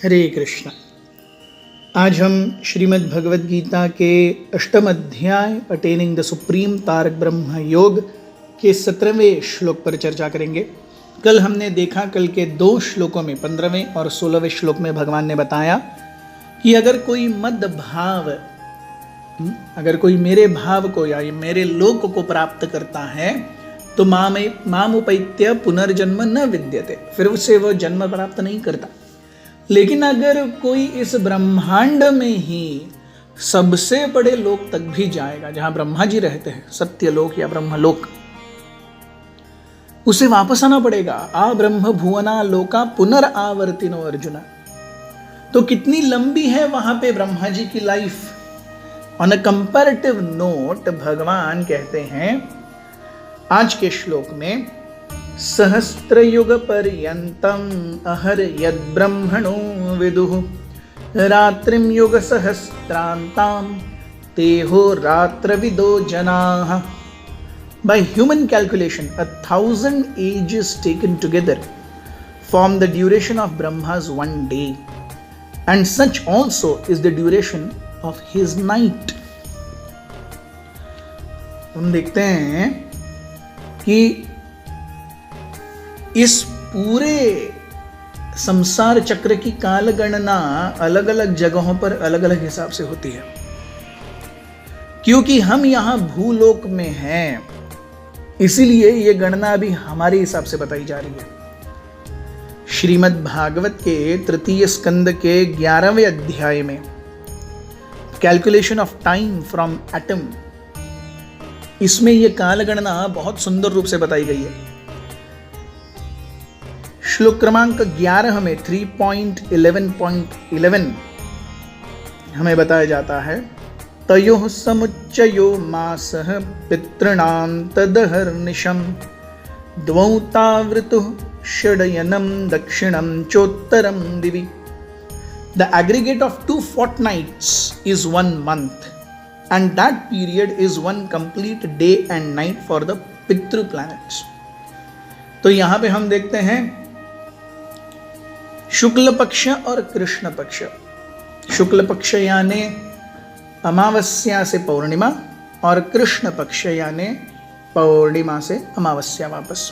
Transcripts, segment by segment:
हरे कृष्ण। आज हम श्रीमद् भगवद गीता के अष्टम अध्याय अटेनिंग द सुप्रीम तारक ब्रह्म योग के 17वें श्लोक पर चर्चा करेंगे। कल हमने देखा, कल के 2 श्लोकों में 15वें और 16वें श्लोक में भगवान ने बताया कि अगर कोई मद भाव, अगर कोई मेरे भाव को या मेरे लोक को प्राप्त करता है तो माम उपैत्य पुनर्जन्म न विद्यते, फिर उससे वो जन्म प्राप्त नहीं करता। लेकिन अगर कोई इस ब्रह्मांड में ही सबसे बड़े लोक तक भी जाएगा, जहां ब्रह्मा जी रहते हैं, सत्यलोक या ब्रह्मलोक, उसे वापस आना पड़ेगा। आ ब्रह्म भुवना लोका पुनरावर्तिनो अर्जुन। तो कितनी लंबी है वहां पे ब्रह्मा जी की life. On a comparative note भगवान कहते हैं आज के श्लोक में, सहस्त्रयुग पर्यंतम अहर यद ब्रह्मणो विदुः रात्रिम युग सहस्त्रांताम तेहो रात्रविदो जनाः। By human calculation, 1,000 ages taken together form the duration of Brahma's one day, and such also is the duration of his night. हम देखते हैं कि इस पूरे संसार चक्र की काल गणना अलग अलग जगहों पर अलग अलग हिसाब से होती है, क्योंकि हम यहां भूलोक में हैं, इसीलिए ये गणना अभी हमारे हिसाब से बताई जा रही है। श्रीमद् भागवत के 3 स्कंद के 11वें अध्याय में calculation of time from atom, इसमें यह काल गणना बहुत सुंदर रूप से बताई गई है। श्लोक क्रमांक 11 में 3.11.11 हमें बताया जाता है, तयोः समुच्चयो मासः पितॄणां तदहर्निशं द्वौ तावृतुः षडयनं दक्षिणं चोत्तरं दिवि। The aggregate of 2 fortnights is 1 month, and that period is 1 complete day and night for the पितृ planets. तो यहां पे हम देखते हैं शुक्ल पक्ष और कृष्ण पक्ष। शुक्ल पक्ष यानी अमावस्या से पौर्णिमा, और कृष्ण पक्ष यानी पौर्णिमा से अमावस्या वापस।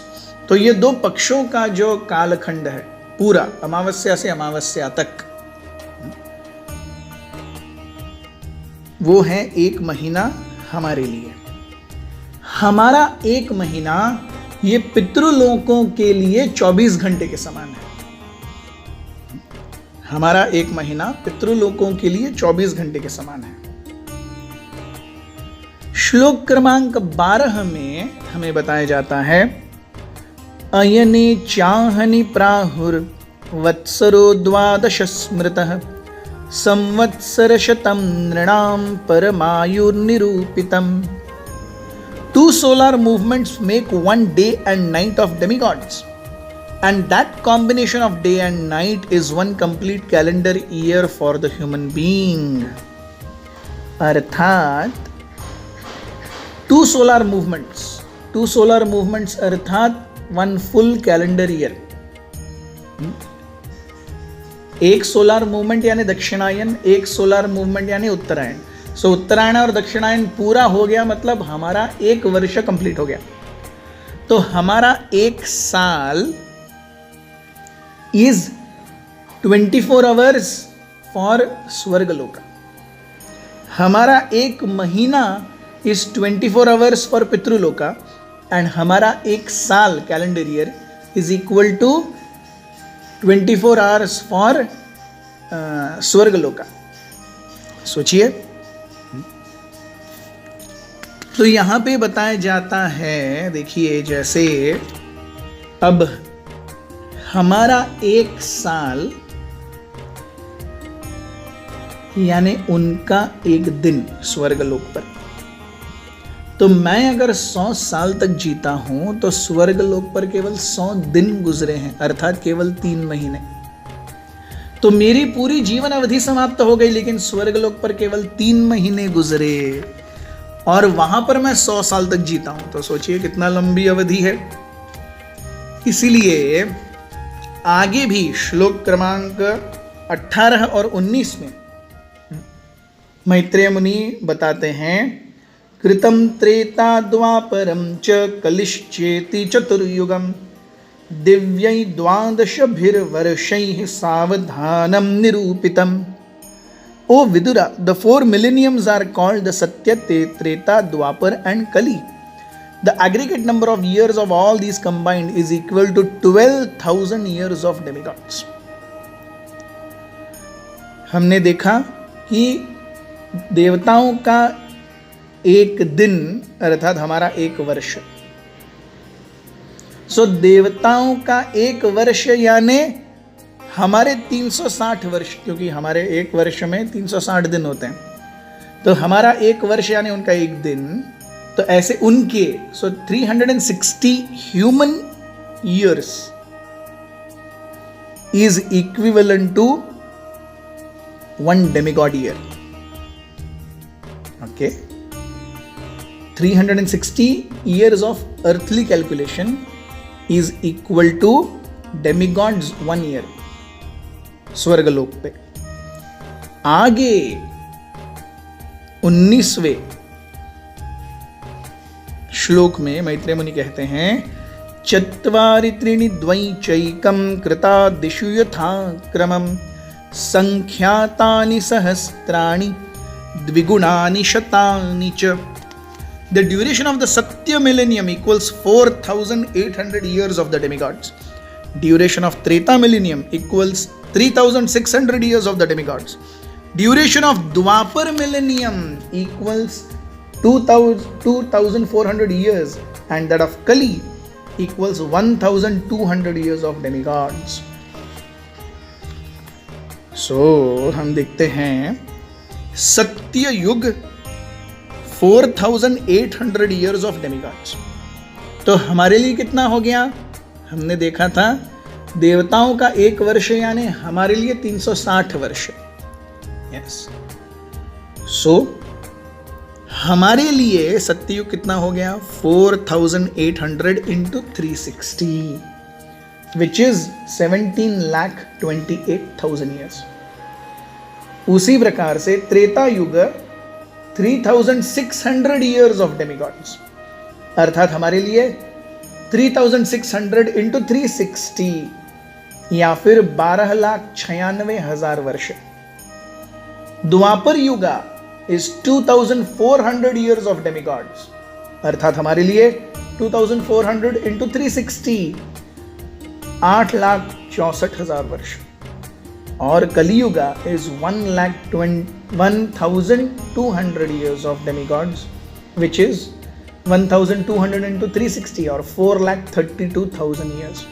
तो ये 2 पक्षों का जो कालखंड है पूरा, अमावस्या से अमावस्या तक, वो है 1 महीना हमारे लिए। हमारा 1 महीना ये पितृलोकों के लिए 24 घंटे के समान है। हमारा 1 महीना पितृलोकों के लिए 24 घंटे के समान है। श्लोक क्रमांक 12 में हमें बताया जाता है, अयने चाहनि प्राहुर वत्सरो 12 स्मृतः संवत्सरशतं नृणां परमायुर्निरूपितम्। 2 solar movements make 1 day and night of demigods, and that combination of day and night is 1 complete calendar year for the human being. अर्थात 2 solar movements अर्थात 1 full calendar year। 1 solar movement यानी दक्षिणायन, 1 सोलर मूवमेंट यानी उत्तरायण। सो उत्तरायण और दक्षिणायन पूरा हो गया, मतलब हमारा 1 वर्ष कंप्लीट हो गया। तो हमारा 1 साल इज 24 आवर्स फॉर स्वर्गलोक। हमारा 1 महीना is 24 hours for Pitruloka, and हमारा 1 साल calendar year is equal to 24 hours for Swargaloka. सोचिए, तो यहां पे बताया जाता है, देखिए, जैसे अब हमारा 1 साल यानी उनका 1 दिन स्वर्गलोक पर। तो मैं अगर 100 साल तक जीता हूं तो स्वर्गलोक पर केवल 100 दिन गुजरे हैं, अर्थात केवल 3 महीने। तो मेरी पूरी जीवन अवधि समाप्त हो गई, लेकिन स्वर्गलोक पर केवल 3 महीने गुजरे, और वहां पर मैं 100 साल तक जीता हूं। तो सोचिए कितना लंबी अवधि है। इसीलिए आगे भी श्लोक क्रमांक 18 और 19 में मैत्रेय मुनि बताते हैं, कृतं त्रेता द्वापरं च कलिश्चेति चतुर्युगं दिव्यै द्वादशभिर्वर्षैः सावधानं निरूपितम्. O Vidura, the 4 millenniums are called the Satya, Treta, Dwapar and Kali. The aggregate number of years of all these combined is equal to 12,000 years of demigods. हमने देखा कि देवताओं का एक दिन अर्थात हमारा एक वर्ष. सो देवताओं का एक वर्ष यानी हमारे 360 वर्ष, क्योंकि हमारे एक वर्ष में 360 दिन होते हैं, तो हमारा एक वर्ष यानी उनका एक दिन. तो ऐसे उनके 360 human years is equivalent to 1 demigod year. Okay, 360 years of earthly calculation is equal to demigods 1 year स्वर्गलोक पे. आगे 19वें श्लोक में मैत्रेय मुनि कहते हैं, चत्वारि त्रीणि द्वै चैकं कृता दिशु यथा क्रमं संख्यातानि सहस्राणि द्विगुणानि शतानि च. The duration of the Satya millennium equals 4,800 years of the demigods. Duration of Treta millennium equals 3,600 years of the demigods. Duration of Dwapar millennium equals 2,400 years, and that of Kali equals 1,200 years of demigods. So हम देखते हैं सत्य युग 4,800 years of demigods. तो हमारे लिए कितना हो गया? हमने देखा था देवताओं का एक वर्ष यानी हमारे लिए 360 वर्ष. यस. सो हमारे लिए सत्ययुग कितना हो गया? 4,800 into 360, which is 17,28,000 years. उसी प्रकार से त्रेता युग 3,600 years of demigods, अर्थात हमारे लिए 3,600 into 360 या फिर 12,96,000 वर्ष. द्वापर युगा is 2,400 years of demigods, अर्थात हमारे लिए 2,400 into 360 8,64,000 वर्ष. और Kaliyuga is 1,200 years of demigods, which is 1,200 into 360 और 4,32,000 years.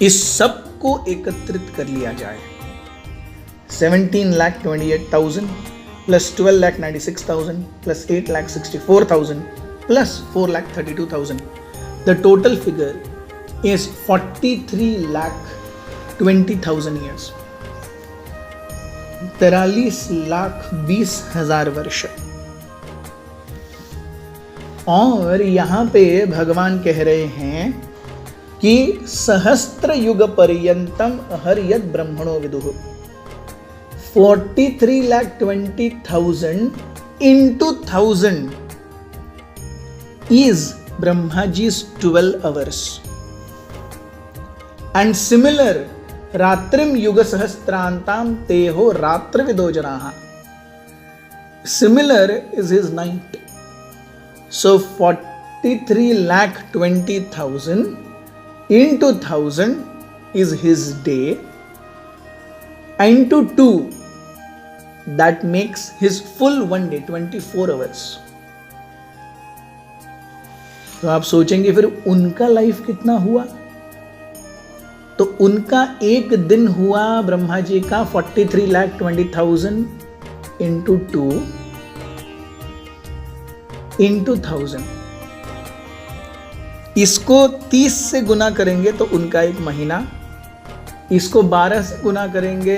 इस सब को एकत्रित कर लिया जाए, 17,28,000 plus 12,96,000 plus 8,64,000 plus 4,32,000. The total figure is 43,20,000 years. 43,20,000 वर्ष. और यहाँ पे भगवान कह रहे हैं कि सहस्त्र युग पर्यंतम हरियत ब्रह्मणो विदुः. 43,20,000 into 1,000 is Brahmaji's 12 hours. And similar, Ratrim Yuga Sahasrantam Teho Ratravido Janaha. Similar is his night. So 43,20,000 into 1,000 is his day, into 2, that makes his full one day, 24 hours. तो आप सोचेंगे फिर उनका लाइफ कितना हुआ? तो उनका एक दिन हुआ ब्रह्मा जी का 43,20,000 into 2 into 1,000. इसको 30 से गुना करेंगे तो उनका एक महीना, इसको 12 से गुना करेंगे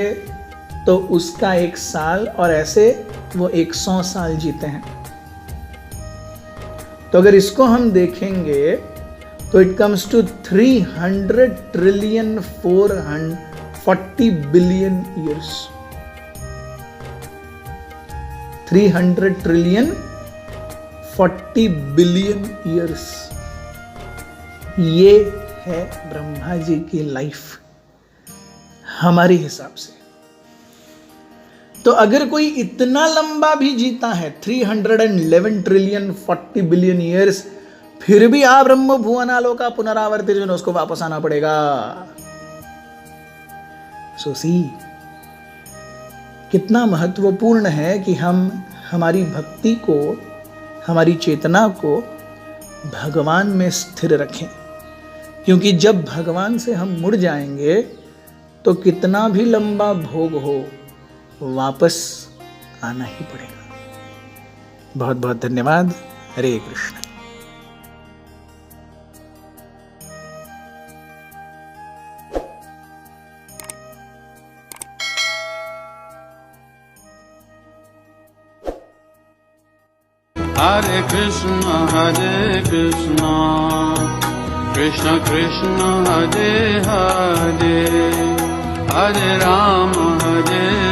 तो उसका एक साल, और ऐसे वो 100 साल जीते हैं. तो अगर इसको हम देखेंगे तो it comes to 300 trillion 40 billion years. 300 trillion 40 billion years. ये है ब्रह्मा जी की लाइफ हमारे हिसाब से। तो अगर कोई इतना लंबा भी जीता है 311 ट्रिलियन 40 बिलियन ईयर्स, फिर भी आ ब्रह्म भुवनालोका पुनरावर्तित जो उसको वापस आना पड़ेगा। सो सी कितना महत्वपूर्ण है कि हम हमारी भक्ति को, हमारी चेतना को भगवान में स्थिर रखें, क्योंकि जब भगवान से हम मुड़ जाएंगे तो कितना भी लंबा भोग हो वापस आना ही पड़ेगा। बहुत बहुत धन्यवाद। हरे Krishna. Hare Krishna, Krishna Krishna, Hare Hare, Hare Rama, Hare